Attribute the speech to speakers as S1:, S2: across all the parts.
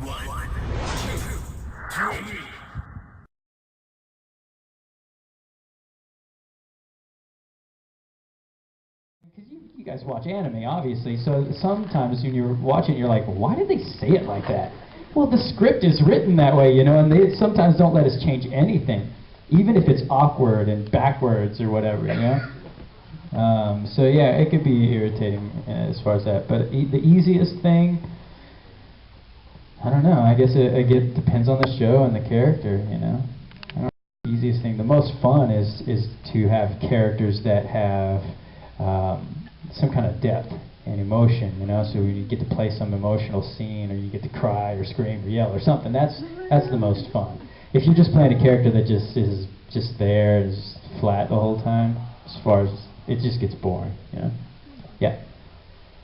S1: One, two, three.
S2: Because you guys watch anime, obviously, so sometimes when you're watching, you're like, why did they say it like that? Well, the script is written that way, and they sometimes don't let us change anything, even if it's awkward and backwards or whatever. So yeah, it could be irritating as far as that. But the easiest thing, I don't know. I guess it depends on the show and the character. I don't know. The easiest thing, the most fun is to have characters that have some kind of depth and emotion. So when you get to play some emotional scene, or you get to cry or scream or yell or something, that's the most fun. If you're just playing a character that just is just there, is flat the whole time, as far as it just gets boring. Yeah.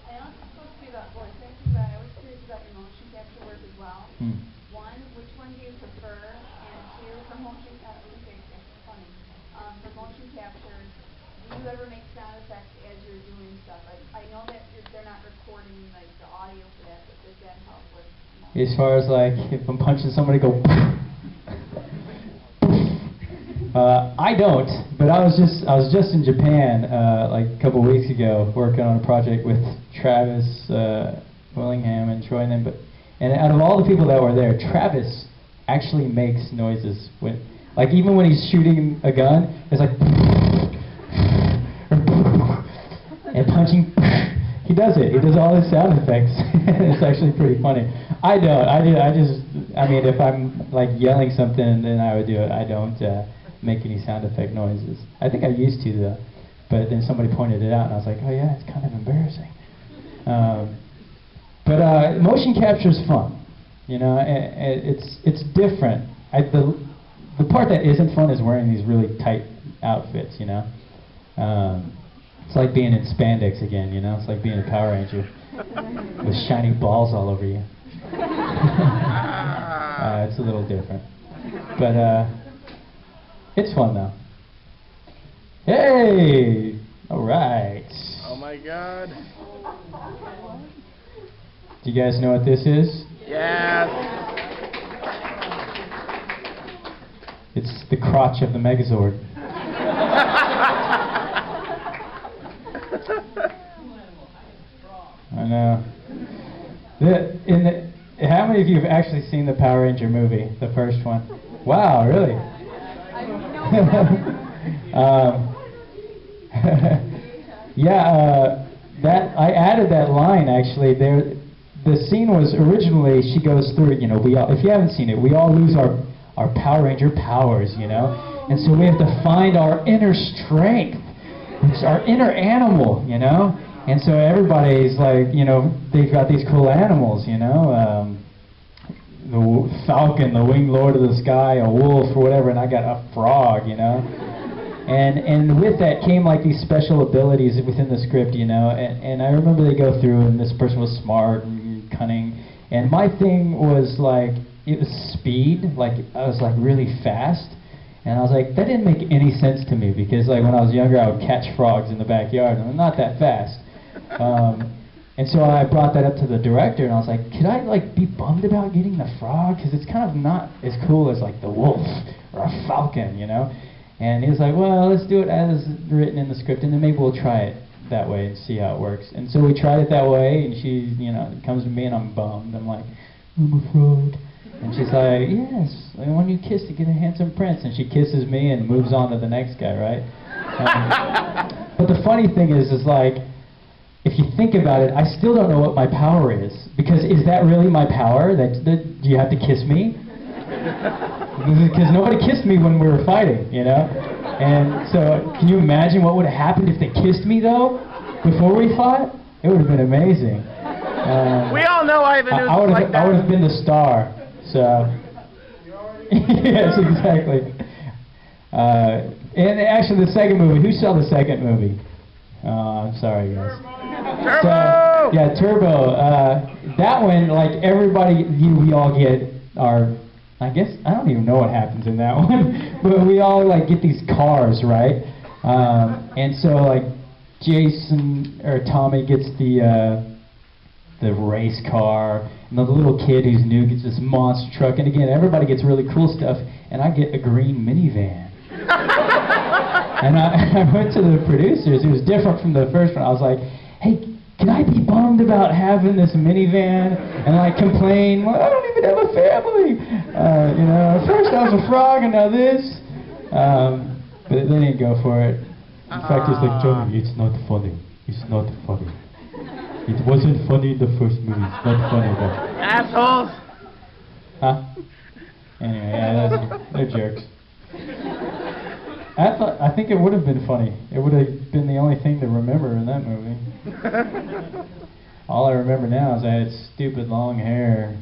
S3: I also supposed to be about voice acting, but I was curious about your motion capture work as well. One, which one do you prefer? And two, for motion capture, do you ever make sound effects as you're doing stuff? Like, I know that they're not recording like the audio for that, but does that help with motion?
S2: As far as like if I'm punching somebody, go. I don't, but I was just in Japan like a couple weeks ago working on a project with Travis Willingham and Troy and them. And out of all the people that were there, Travis actually makes noises when, like, even when he's shooting a gun, it's like, and punching. He does it. He does all his sound effects. It's actually pretty funny. I don't. I mean, if I'm like yelling something, then I would do it. I don't make any sound effect noises. I think I used to though, but then somebody pointed it out, and I was like, oh yeah, it's kind of embarrassing. But motion capture is fun. It's different. The part that isn't fun is wearing these really tight outfits. It's like being in spandex again. It's like being a Power Ranger with shiny balls all over you. It's a little different, but it's fun though. Hey! All right.
S4: Oh my God.
S2: Do you guys know what this is?
S4: Yes.
S2: It's the crotch of the Megazord. I know. How many of you have actually seen the Power Ranger movie, the first one? Wow, really? That I added that line actually there. The scene was originally, she goes through, if you haven't seen it, we all lose our Power Ranger powers, and so we have to find our inner strength. It's our inner animal, and so everybody's like, they've got these cool animals, the falcon, the winged lord of the sky, a wolf or whatever, and I got a frog, And with that came like these special abilities within the script, and I remember they go through, and this person was smart and cunning, and my thing was like, it was speed, like I was like really fast, and I was like, that didn't make any sense to me, because like when I was younger I would catch frogs in the backyard, and I'm not that fast. And so I brought that up to the director, and I was like, could I like be bummed about getting the frog, because it's kind of not as cool as like the wolf or a falcon, And he was like, well, let's do it as written in the script, and then maybe we'll try it that way and see how it works. And so we tried it that way, and she, comes to me, and I'm bummed. I'm like, I'm a fraud. And she's like, yes, I want you to kiss to get a handsome prince. And she kisses me and moves on to the next guy, right? But the funny thing is like, if you think about it, I still don't know what my power is. Because is that really my power? Do you have to kiss me? Because nobody kissed me when we were fighting, And so, can you imagine what would have happened if they kissed me, though, before we fought? It would have been amazing.
S4: We all know Ivan is like that.
S2: I would have been the star, so... Yes, exactly. And actually, the second movie, who saw the second movie? I'm sorry, guys.
S4: Turbo!
S2: So, yeah, Turbo. That one, like, everybody, we all get our... I guess, I don't even know what happens in that one, but we all like get these cars, right? And so like Jason or Tommy gets the the race car, and the little kid who's new gets this monster truck, and again, everybody gets really cool stuff, and I get a green minivan. And I went to the producers. It was different from the first one. I was like, hey, can I be bummed about having this minivan and like complain, well, I don't even have a family. You know, first I was a frog and now this. But they didn't go for it. In fact, it's like, Johnny, it's not funny. It's not funny. It wasn't funny in the first movie. It's not funny though.
S4: Assholes!
S2: Huh? Anyway, yeah, they're jerks. I think it would have been funny. It would have been the only thing to remember in that movie. All I remember now is I had stupid long hair,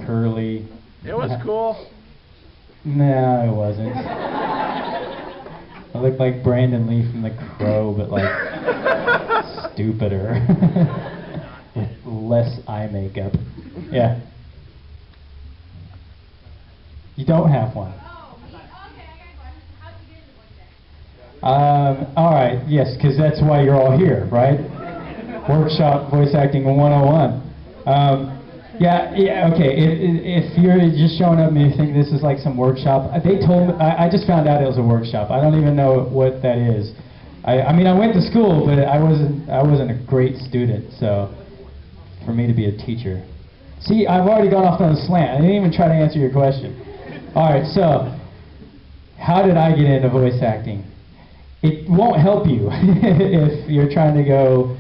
S2: curly.
S4: It was cool.
S2: No, it wasn't. I looked like Brandon Lee from The Crow, but like stupider. With less eye makeup. Yeah. You don't have one. All right, yes, because that's why you're all here, right? Workshop Voice Acting 101. Yeah, okay, if you're just showing up and you think this is like some workshop, they told me, I just found out it was a workshop. I don't even know what that is. I mean, I went to school, but I wasn't a great student, so for me to be a teacher. See, I've already gone off on a slant. I didn't even try to answer your question. All right, so how did I get into voice acting? It won't help you if you're trying to go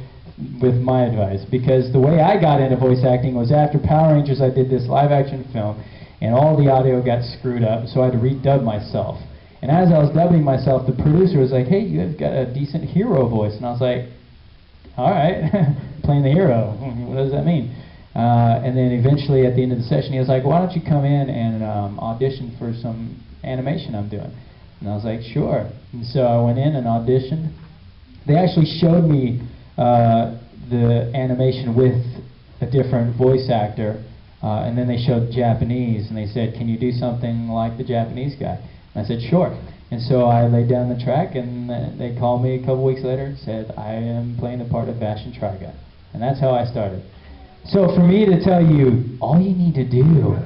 S2: with my advice, because the way I got into voice acting was after Power Rangers. I did this live action film and all the audio got screwed up, so I had to redub myself. And as I was dubbing myself, the producer was like, hey, you've got a decent hero voice. And I was like, all right, playing the hero, what does that mean? And then eventually at the end of the session he was like, why don't you come in and audition for some animation I'm doing? And I was like, sure. And so I went in and auditioned. They actually showed me the animation with a different voice actor, and then they showed Japanese, and they said, can you do something like the Japanese guy? And I said, sure. And so I laid down the track, and they called me a couple weeks later and said, I am playing the part of Bastion Triga. And that's how I started. So for me to tell you, all you need to do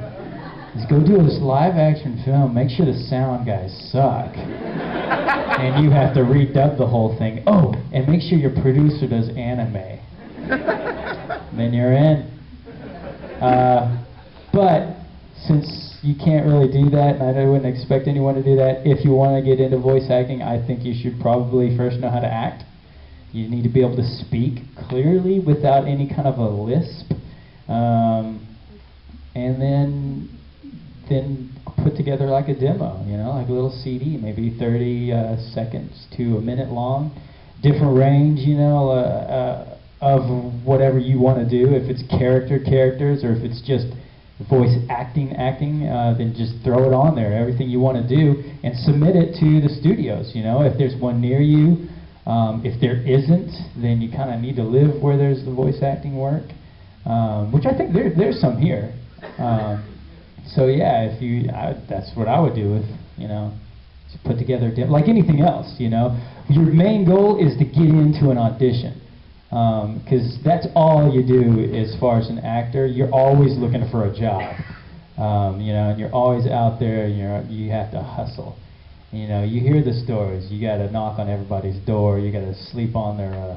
S2: is go do this live action film, make sure the sound guys suck, and you have to redub the whole thing. Oh, and make sure your producer does anime. Then you're in. But since you can't really do that, and I wouldn't expect anyone to do that, if you want to get into voice acting, I think you should probably first know how to act. You need to be able to speak clearly without any kind of a lisp. And then put together like a demo, you know, like a little CD, maybe 30 seconds to a minute long, different range, you know, of whatever you want to do. If it's characters, or if it's just voice acting, then just throw it on there, everything you want to do, and submit it to the studios, you know, if there's one near you. If there isn't, then you kind of need to live where there's the voice acting work, which I think there's some here. So yeah, that's what I would do if, you know, to put together, like anything else, you know. Your main goal is to get into an audition, because that's all you do as far as an actor. You're always looking for a job, you know, and you're always out there, and you have to hustle. You know, you hear the stories. You got to knock on everybody's door. You got to sleep on their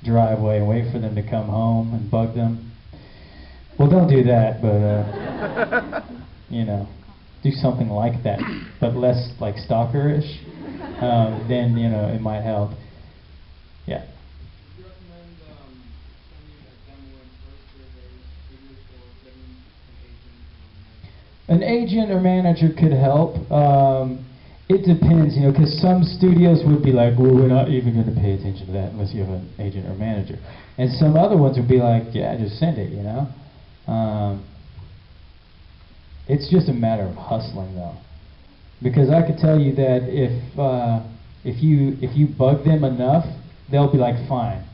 S2: driveway and wait for them to come home and bug them. Well, don't do that, but you know, do something like that, but less like stalkerish. Then you know it might help. Yeah.
S5: Would you recommend sending a demo in first to various studios or getting an agent or manager?
S2: An agent or manager could help. It depends, you know, because some studios would be like, well, we're not even going to pay attention to that unless you have an agent or manager. And some other ones would be like, yeah, just send it, you know. It's just a matter of hustling, though. Because I could tell you that if you bug them enough, they'll be like, fine.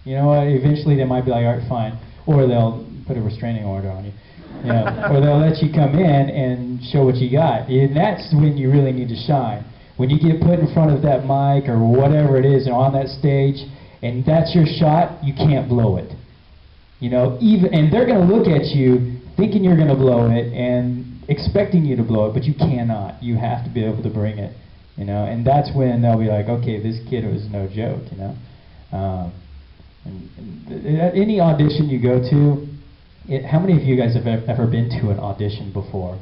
S2: You know what, eventually they might be like, all right, fine. Or they'll put a restraining order on you. Yeah, or they'll let you come in and show what you got. And that's when you really need to shine. When you get put in front of that mic or whatever it is and on that stage, and that's your shot, you can't blow it. You know, even, and they're going to look at you thinking you're going to blow it and expecting you to blow it, but you cannot. You have to be able to bring it, you know, and that's when they'll be like, okay, this kid was no joke, you know. At any audition you go to, how many of you guys have ever been to an audition before?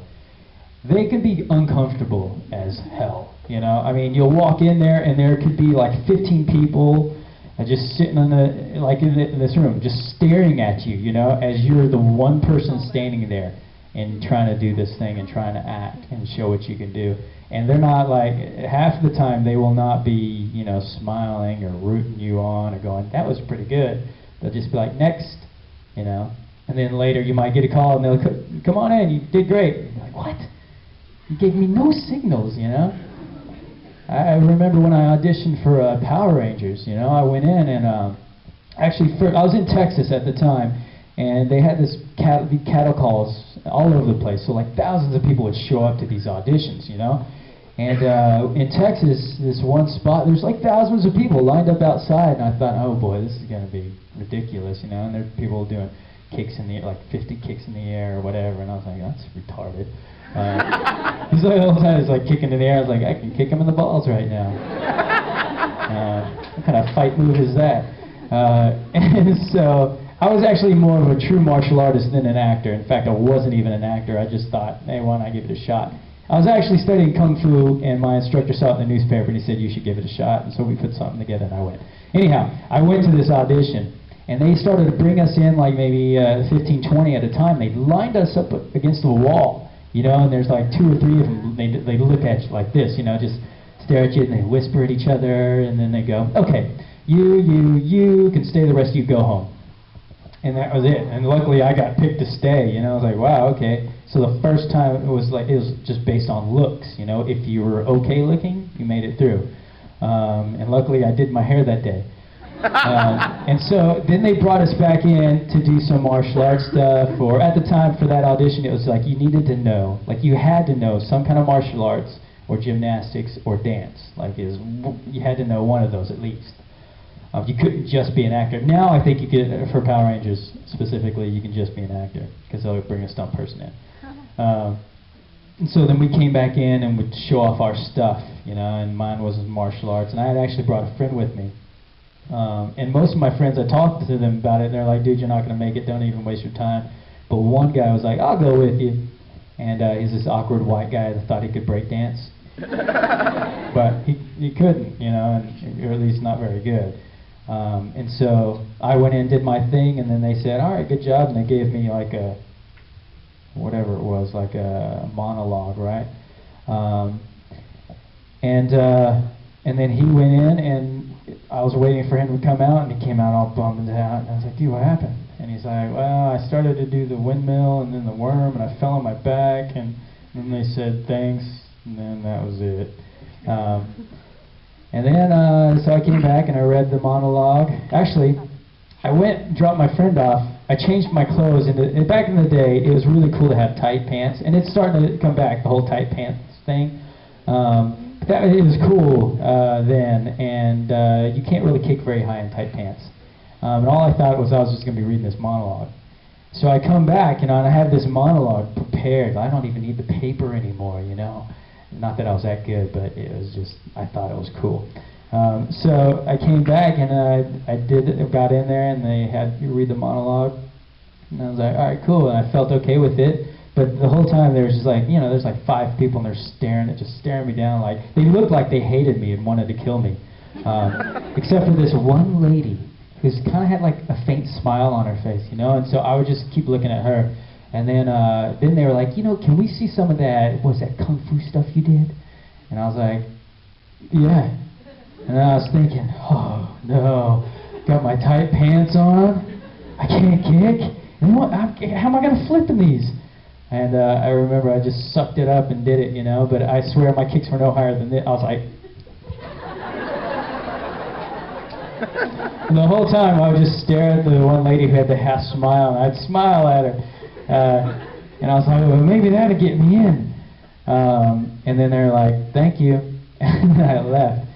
S2: They can be uncomfortable as hell, you know. I mean, you'll walk in there and there could be like 15 people just sitting in this room, just staring at you, you know, as you're the one person standing there and trying to do this thing and trying to act and show what you can do. And they're not like, half the time they will not be, you know, smiling or rooting you on or going, that was pretty good. They'll just be like, next, you know. And then later you might get a call and they'll come on in, you did great. And you're like, what? You gave me no signals, you know. I remember when I auditioned for Power Rangers, you know, I went in and actually I was in Texas at the time, and they had this cattle calls all over the place. So like thousands of people would show up to these auditions, you know. And in Texas, this one spot, there's like thousands of people lined up outside, and I thought, oh boy, this is going to be ridiculous, you know. And there are people doing kicks in the air, like 50 kicks in the air or whatever, and I was like, that's retarded. He's like, all the time, it's like kicking in the air. I was like, I can kick him in the balls right now. What kind of fight move is that? And so I was actually more of a true martial artist than an actor. In fact, I wasn't even an actor. I just thought, hey, why not give it a shot? I was actually studying Kung Fu, and my instructor saw it in the newspaper, and he said, you should give it a shot. And so we put something together, and I went. Anyhow, I went to this audition, and they started to bring us in like maybe 15, 20 at a time. They lined us up against the wall, you know, and there's like 2 or 3 of them. They look at you like this, you know, just stare at you, and they whisper at each other, and then they go, okay, you can stay, the rest of you go home. And that was it. And luckily I got picked to stay, you know. I was like, wow, okay. So the first time it was just based on looks, you know. If you were okay looking, you made it through. And luckily I did my hair that day. And so then they brought us back in to do some martial arts stuff, or at the time for that audition it was like you needed to know, like you had to know some kind of martial arts or gymnastics or dance. Like you had to know one of those at least. You couldn't just be an actor. Now I think you could, for Power Rangers specifically, you can just be an actor because they'll bring a stunt person in. And so then we came back in and would show off our stuff, you know, and mine was martial arts. And I had actually brought a friend with me. And most of my friends, I talked to them about it, and they're like, dude, you're not going to make it, don't even waste your time. But one guy was like, I'll go with you. And he's this awkward white guy that thought he could break dance. But he couldn't, you know, or at least not very good. And so I went in, did my thing, and then they said, all right, good job. And they gave me like a, whatever it was, like a monologue, right? And then he went in, and I was waiting for him to come out, and he came out all bummed out. And I was like, dude, what happened? And he's like, well, I started to do the windmill and then the worm, and I fell on my back, and then they said thanks, and then that was it. And then, so I came back and I read the monologue. Actually, I went and dropped my friend off. I changed my clothes. And back in the day, it was really cool to have tight pants. And it's starting to come back, the whole tight pants thing. But it was cool then. And you can't really kick very high in tight pants. And all I thought was I was just going to be reading this monologue. So I come back, you know, and I have this monologue prepared. I don't even need the paper anymore, you know. Not that I was that good, but it was just, I thought it was cool. So I came back and I got in there, and they had you read the monologue, and I was like, all right, cool, and I felt okay with it. But the whole time there was just like, you know, there's like 5 people, and they're just staring me down, like they looked like they hated me and wanted to kill me, except for this one lady who's kind of had like a faint smile on her face, you know. And so I would just keep looking at her. And then they were like, you know, can we see some of that, what was that, Kung Fu stuff you did? And I was like, yeah. And then I was thinking, oh, no, got my tight pants on, I can't kick, and how am I going to flip in these? And I remember I just sucked it up and did it, you know, but I swear my kicks were no higher than this. I was like, and the whole time I would just stare at the one lady who had the half smile, and I'd smile at her. And I was like, well, maybe that'll get me in. And then they're like, thank you. And then I left.